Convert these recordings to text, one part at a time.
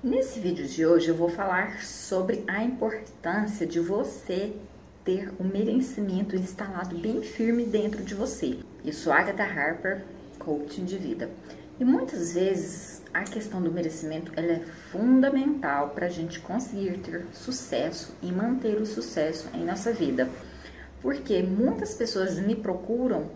Nesse vídeo de hoje eu vou falar sobre a importância de você ter o merecimento instalado bem firme dentro de você. Eu sou Agatha Harper, coaching de vida. E muitas vezes a questão do merecimento ela é fundamental para a gente conseguir ter sucesso e manter o sucesso em nossa vida. Porque muitas pessoas me procuram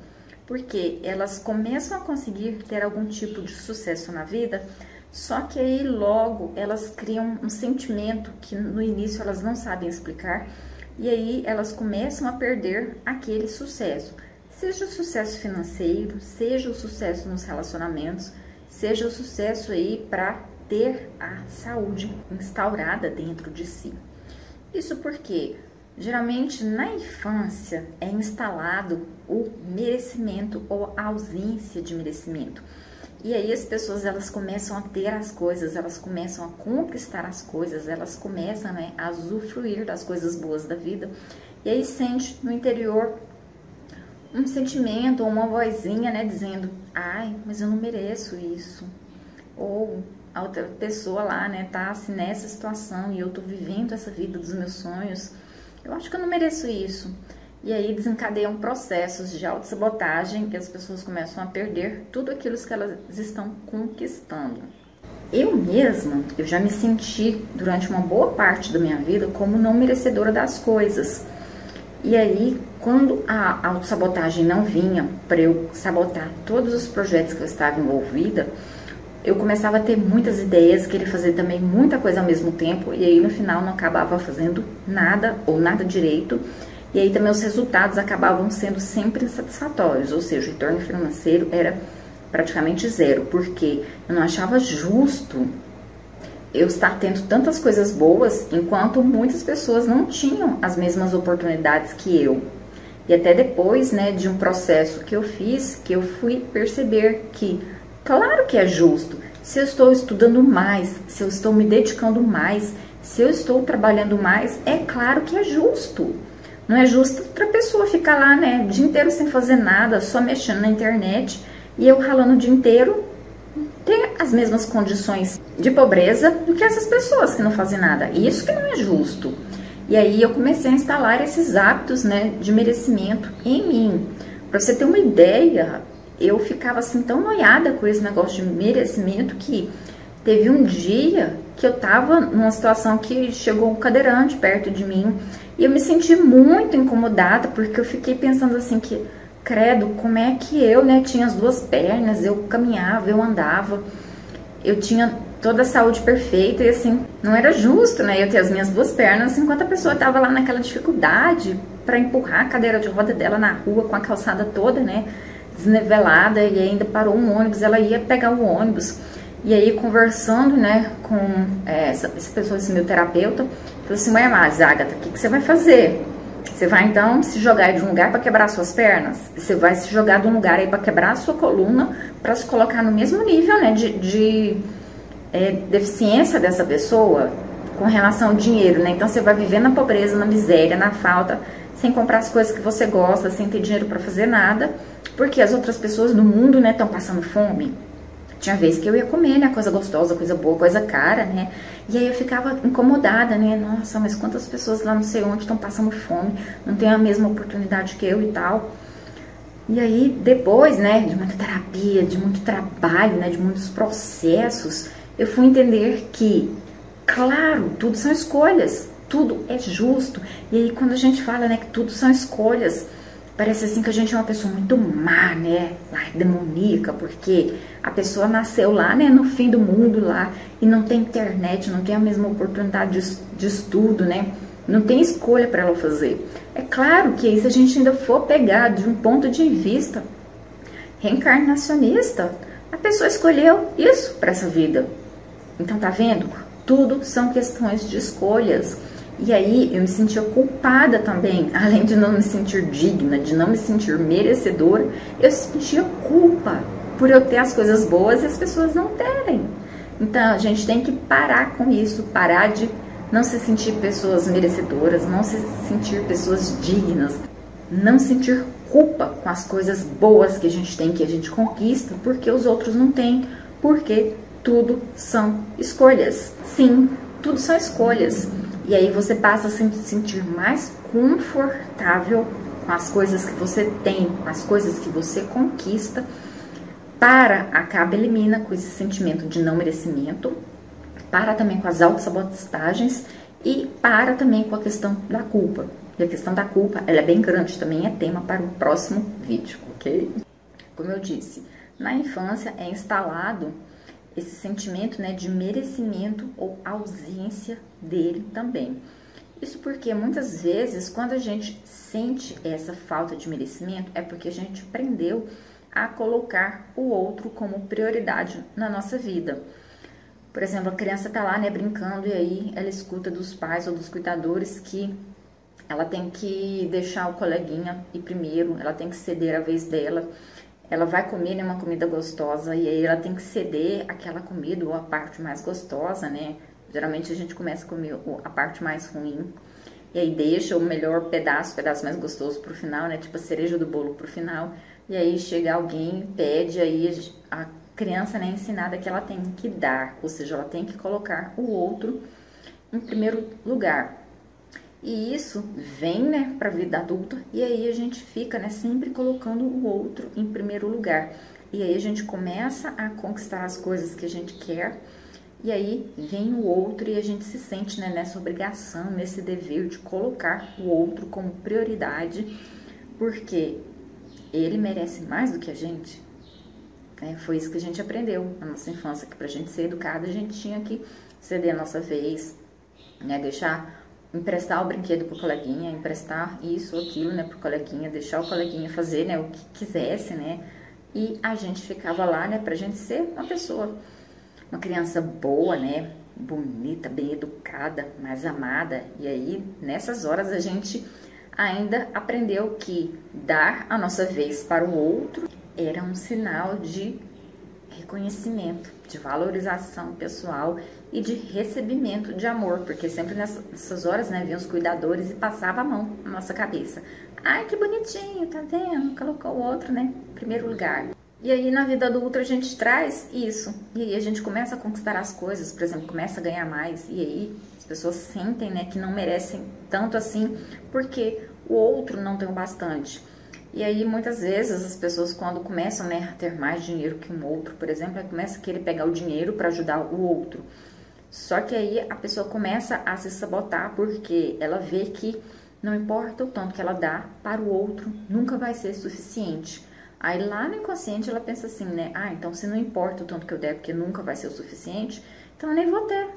porque elas começam a conseguir ter algum tipo de sucesso na vida, só que aí logo elas criam um sentimento que no início elas não sabem explicar, e aí elas começam a perder aquele sucesso. Seja o sucesso financeiro, seja o sucesso nos relacionamentos, seja o sucesso aí para ter a saúde instaurada dentro de si. Isso porque geralmente na infância é instalado o merecimento ou a ausência de merecimento. E aí as pessoas elas começam a ter as coisas, elas começam a conquistar as coisas, elas começam a usufruir das coisas boas da vida. E aí sente no interior um sentimento ou uma vozinha, dizendo: ai, mas eu não mereço isso. Ou a outra pessoa lá, tá assim nessa situação e eu tô vivendo essa vida dos meus sonhos. Eu acho que eu não mereço isso. E aí desencadeiam processos de autossabotagem que as pessoas começam a perder tudo aquilo que elas estão conquistando. Eu mesma, eu já me senti durante uma boa parte da minha vida como não merecedora das coisas. E aí, quando a autossabotagem não vinha para eu sabotar todos os projetos que eu estava envolvida, eu começava a ter muitas ideias, querer fazer também muita coisa ao mesmo tempo, e aí no final não acabava fazendo nada ou nada direito. E aí também os resultados acabavam sendo sempre insatisfatórios, ou seja, o retorno financeiro era praticamente zero, porque eu não achava justo eu estar tendo tantas coisas boas, enquanto muitas pessoas não tinham as mesmas oportunidades que eu. E até depois, de um processo que eu fiz, que eu fui perceber que, claro que é justo, se eu estou estudando mais, se eu estou me dedicando mais, se eu estou trabalhando mais, é claro que é justo. Não é justo outra pessoa ficar lá, o dia inteiro sem fazer nada, só mexendo na internet, e eu ralando o dia inteiro, ter as mesmas condições de pobreza do que essas pessoas que não fazem nada. Isso que não é justo. E aí eu comecei a instalar esses hábitos, de merecimento em mim. Para você ter uma ideia, eu ficava assim tão noiada com esse negócio de merecimento que teve um dia que eu tava numa situação que chegou um cadeirante perto de mim e eu me senti muito incomodada, porque eu fiquei pensando assim que, credo, como é que eu, tinha as duas pernas, eu caminhava, eu andava, eu tinha toda a saúde perfeita e assim, não era justo, eu ter as minhas duas pernas, enquanto a pessoa tava lá naquela dificuldade para empurrar a cadeira de roda dela na rua com a calçada toda, desnivelada, e ainda parou um ônibus, ela ia pegar o ônibus. E aí, conversando, com essa pessoa, esse meu terapeuta, falou assim: mas Agatha, o que você vai fazer? Você vai, então, se jogar de um lugar para quebrar suas pernas? Você vai se jogar de um lugar aí para quebrar a sua coluna, para se colocar no mesmo nível, de deficiência dessa pessoa com relação ao dinheiro, Então, você vai viver na pobreza, na miséria, na falta, sem comprar as coisas que você gosta, sem ter dinheiro para fazer nada, porque as outras pessoas no mundo, estão passando fome. Tinha vez que eu ia comer, coisa gostosa, coisa boa, coisa cara, E aí eu ficava incomodada, Nossa, mas quantas pessoas lá não sei onde estão passando fome, não tem a mesma oportunidade que eu e tal. E aí depois, de muita terapia, de muito trabalho, de muitos processos, eu fui entender que, claro, tudo são escolhas, tudo é justo. E aí quando a gente fala, que tudo são escolhas, parece assim que a gente é uma pessoa muito má, demoníaca, porque a pessoa nasceu lá, no fim do mundo lá, e não tem internet, não tem a mesma oportunidade de estudo, não tem escolha para ela fazer. É claro que se a gente ainda for pegar de um ponto de vista reencarnacionista, a pessoa escolheu isso para essa vida. Então, tá vendo? Tudo são questões de escolhas. E aí eu me sentia culpada também, além de não me sentir digna, de não me sentir merecedora, eu sentia culpa por eu ter as coisas boas e as pessoas não terem. Então a gente tem que parar com isso, parar de não se sentir pessoas merecedoras, não se sentir pessoas dignas, não sentir culpa com as coisas boas que a gente tem, que a gente conquista, porque os outros não têm, porque tudo são escolhas. Sim, tudo são escolhas. E aí você passa a se sentir mais confortável com as coisas que você tem, com as coisas que você conquista, elimina com esse sentimento de não merecimento, para também com as autossabotagens e para também com a questão da culpa. E a questão da culpa, ela é bem grande, também é tema para o próximo vídeo, ok? Como eu disse, na infância é instalado esse sentimento, né, de merecimento ou ausência dele também. Isso porque muitas vezes, quando a gente sente essa falta de merecimento, é porque a gente aprendeu a colocar o outro como prioridade na nossa vida. Por exemplo, a criança tá lá, né, brincando, e aí ela escuta dos pais ou dos cuidadores que ela tem que deixar o coleguinha ir primeiro, ela tem que ceder a vez dela. Ela vai comer, né, uma comida gostosa, e aí ela tem que ceder aquela comida ou a parte mais gostosa, né? Geralmente a gente começa a comer a parte mais ruim, e aí deixa o melhor pedaço, o pedaço mais gostoso pro final, né? Tipo a cereja do bolo pro final. E aí chega alguém, pede, aí a criança, né, é ensinada que ela tem que dar, ou seja, ela tem que colocar o outro em primeiro lugar. E isso vem, né, para a vida adulta, e aí a gente fica, né, sempre colocando o outro em primeiro lugar. E aí a gente começa a conquistar as coisas que a gente quer, e aí vem o outro e a gente se sente, né, nessa obrigação, nesse dever de colocar o outro como prioridade, porque ele merece mais do que a gente. Foi isso que a gente aprendeu na nossa infância, que pra gente ser educada a gente tinha que ceder a nossa vez, né, emprestar o brinquedo pro coleguinha, emprestar isso ou aquilo, né, pro coleguinha, deixar o coleguinha fazer, né, o que quisesse, né, e a gente ficava lá, né, pra gente ser uma pessoa, uma criança boa, né, bonita, bem educada, mais amada. E aí, nessas horas, a gente ainda aprendeu que dar a nossa vez para o outro era um sinal de reconhecimento, de valorização pessoal e de recebimento de amor, porque sempre nessas horas, né, vinham os cuidadores e passava a mão na nossa cabeça. Ai, que bonitinho, tá vendo? Colocou o outro, né, em primeiro lugar. E aí na vida adulta a gente traz isso, e aí a gente começa a conquistar as coisas, por exemplo, começa a ganhar mais, e aí as pessoas sentem, né, que não merecem tanto assim, porque o outro não tem o bastante. E aí, muitas vezes, as pessoas, quando começam, né, a ter mais dinheiro que um outro, por exemplo, começa a querer pegar o dinheiro para ajudar o outro. Só que aí a pessoa começa a se sabotar, porque ela vê que não importa o tanto que ela dá para o outro, nunca vai ser suficiente. Aí lá no inconsciente ela pensa assim, né, então se não importa o tanto que eu der, porque nunca vai ser o suficiente, então eu nem vou ter.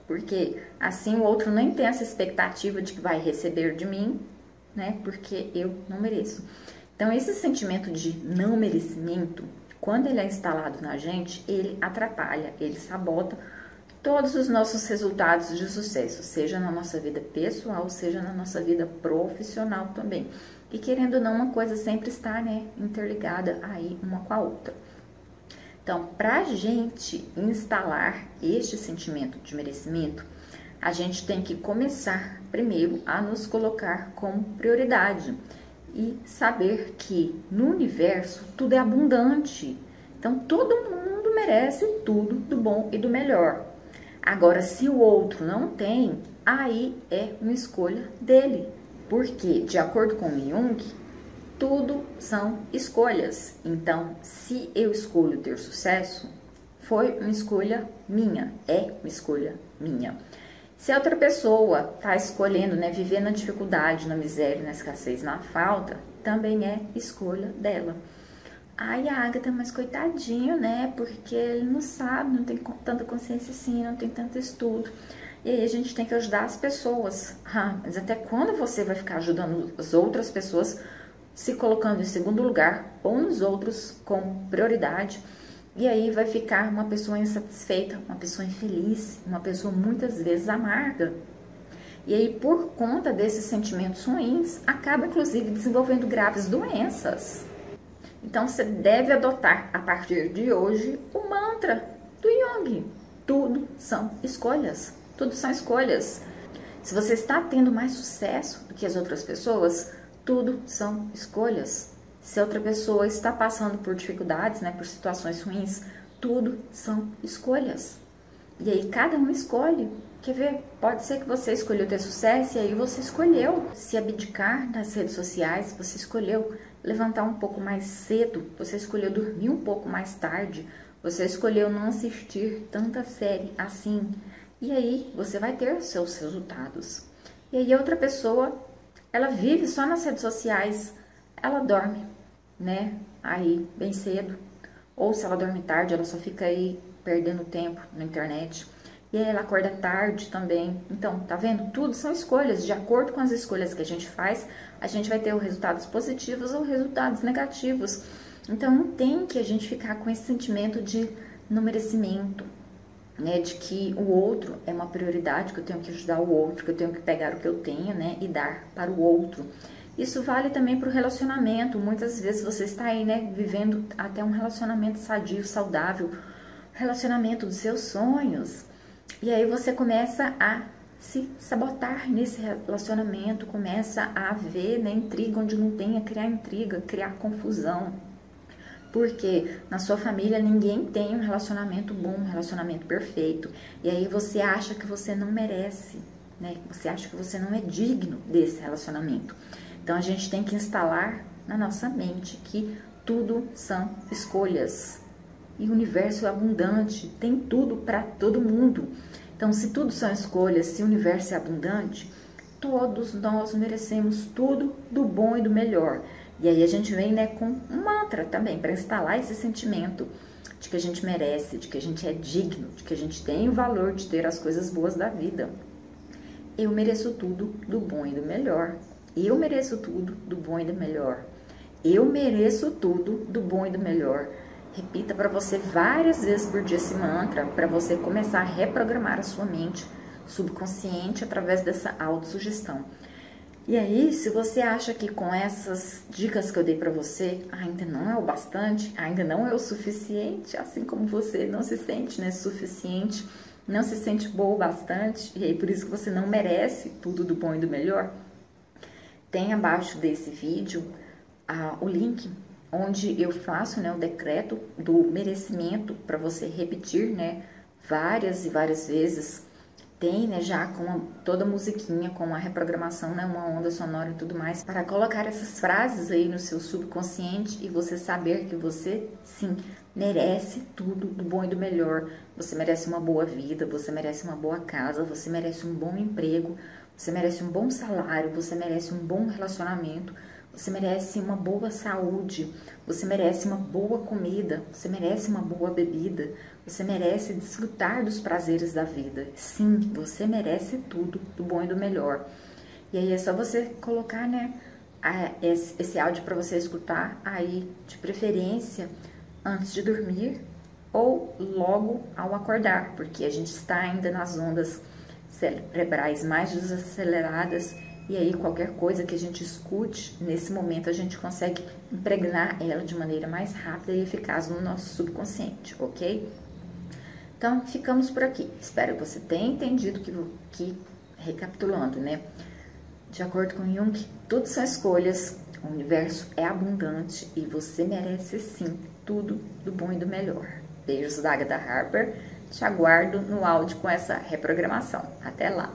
Porque assim o outro nem tem essa expectativa de que vai receber de mim, né? Porque eu não mereço. Então, esse sentimento de não merecimento, quando ele é instalado na gente, ele atrapalha, ele sabota todos os nossos resultados de sucesso, seja na nossa vida pessoal, seja na nossa vida profissional também. E querendo ou não, uma coisa sempre está, né, interligada aí uma com a outra. Então, para a gente instalar este sentimento de merecimento, a gente tem que começar primeiro a nos colocar como prioridade e saber que no universo tudo é abundante. Então todo mundo merece tudo do bom e do melhor. Agora, se o outro não tem, aí é uma escolha dele. Porque, de acordo com Jung, tudo são escolhas. Então, se eu escolho ter sucesso, foi uma escolha minha, é uma escolha minha. Se a outra pessoa está escolhendo, né, viver na dificuldade, na miséria, na escassez, na falta, também é escolha dela. Ai, Agatha, mas coitadinho, né, porque ele não sabe, não tem tanta consciência assim, não tem tanto estudo. E aí a gente tem que ajudar as pessoas. Mas até quando você vai ficar ajudando as outras pessoas, se colocando em segundo lugar, ou nos outros como prioridade? E aí vai ficar uma pessoa insatisfeita, uma pessoa infeliz, uma pessoa muitas vezes amarga. E aí, por conta desses sentimentos ruins, acaba inclusive desenvolvendo graves doenças. Então, você deve adotar, a partir de hoje, o mantra do Jung. Tudo são escolhas. Tudo são escolhas. Se você está tendo mais sucesso do que as outras pessoas, tudo são escolhas. Se a outra pessoa está passando por dificuldades, né, por situações ruins, Tudo são escolhas. E aí cada um escolhe. Quer ver? Pode ser que você escolheu ter sucesso e aí você escolheu se abdicar das redes sociais, você escolheu levantar um pouco mais cedo, você escolheu dormir um pouco mais tarde, você escolheu não assistir tanta série assim. E aí você vai ter os seus resultados. E aí outra pessoa, ela vive só nas redes sociais, ela dorme, né? Aí bem cedo. Ou se ela dorme tarde, ela só fica aí perdendo tempo na internet. E aí ela acorda tarde também. Então, tá vendo? Tudo são escolhas. De acordo com as escolhas que a gente faz, a gente vai ter resultados positivos ou resultados negativos. Então, não tem que a gente ficar com esse sentimento de não merecimento, né? De que o outro é uma prioridade, que eu tenho que ajudar o outro, que eu tenho que pegar o que eu tenho, né? E dar para o outro. Isso vale também para o relacionamento. Muitas vezes você está aí, né? Vivendo até um relacionamento sadio, saudável, relacionamento dos seus sonhos. E aí você começa a se sabotar nesse relacionamento, começa a ver, né, intriga onde não tem, a criar intriga, criar confusão. Porque na sua família ninguém tem um relacionamento bom, um relacionamento perfeito. E aí você acha que você não merece, né? Você acha que você não é digno desse relacionamento. Então a gente tem que instalar na nossa mente que tudo são escolhas. E o universo é abundante, tem tudo para todo mundo. Então, se tudo são escolhas, se o universo é abundante, todos nós merecemos tudo do bom e do melhor. E aí a gente vem, né, com um mantra também, para instalar esse sentimento de que a gente merece, de que a gente é digno, de que a gente tem o valor de ter as coisas boas da vida. Eu mereço tudo do bom e do melhor. Eu mereço tudo do bom e do melhor. Eu mereço tudo do bom e do melhor. Repita para você várias vezes por dia esse mantra, para você começar a reprogramar a sua mente subconsciente através dessa autossugestão. E aí, se você acha que com essas dicas que eu dei para você ainda não é o bastante, ainda não é o suficiente, assim como você não se sente, né, suficiente, não se sente boa o bastante, e aí por isso que você não merece tudo do bom e do melhor, tem abaixo desse vídeo o link onde eu faço, né, o decreto do merecimento para você repetir, né, várias e várias vezes. Tem, né, já com toda a musiquinha, com a reprogramação, né, uma onda sonora e tudo mais, para colocar essas frases aí no seu subconsciente e você saber que você, sim, merece tudo do bom e do melhor. Você merece uma boa vida, você merece uma boa casa, você merece um bom emprego, você merece um bom salário, você merece um bom relacionamento, você merece uma boa saúde, você merece uma boa comida, você merece uma boa bebida, você merece desfrutar dos prazeres da vida. Sim, você merece tudo do bom e do melhor. E aí é só você colocar, né, esse áudio para você escutar aí, de preferência, antes de dormir ou logo ao acordar, porque a gente está ainda nas ondas cerebrais mais desaceleradas. E aí, qualquer coisa que a gente escute, nesse momento a gente consegue impregnar ela de maneira mais rápida e eficaz no nosso subconsciente, ok? Então, ficamos por aqui. Espero que você tenha entendido que recapitulando, né? De acordo com Jung, tudo são escolhas, o universo é abundante e você merece sim tudo do bom e do melhor. Beijos da Agatha Harper, te aguardo no áudio com essa reprogramação. Até lá!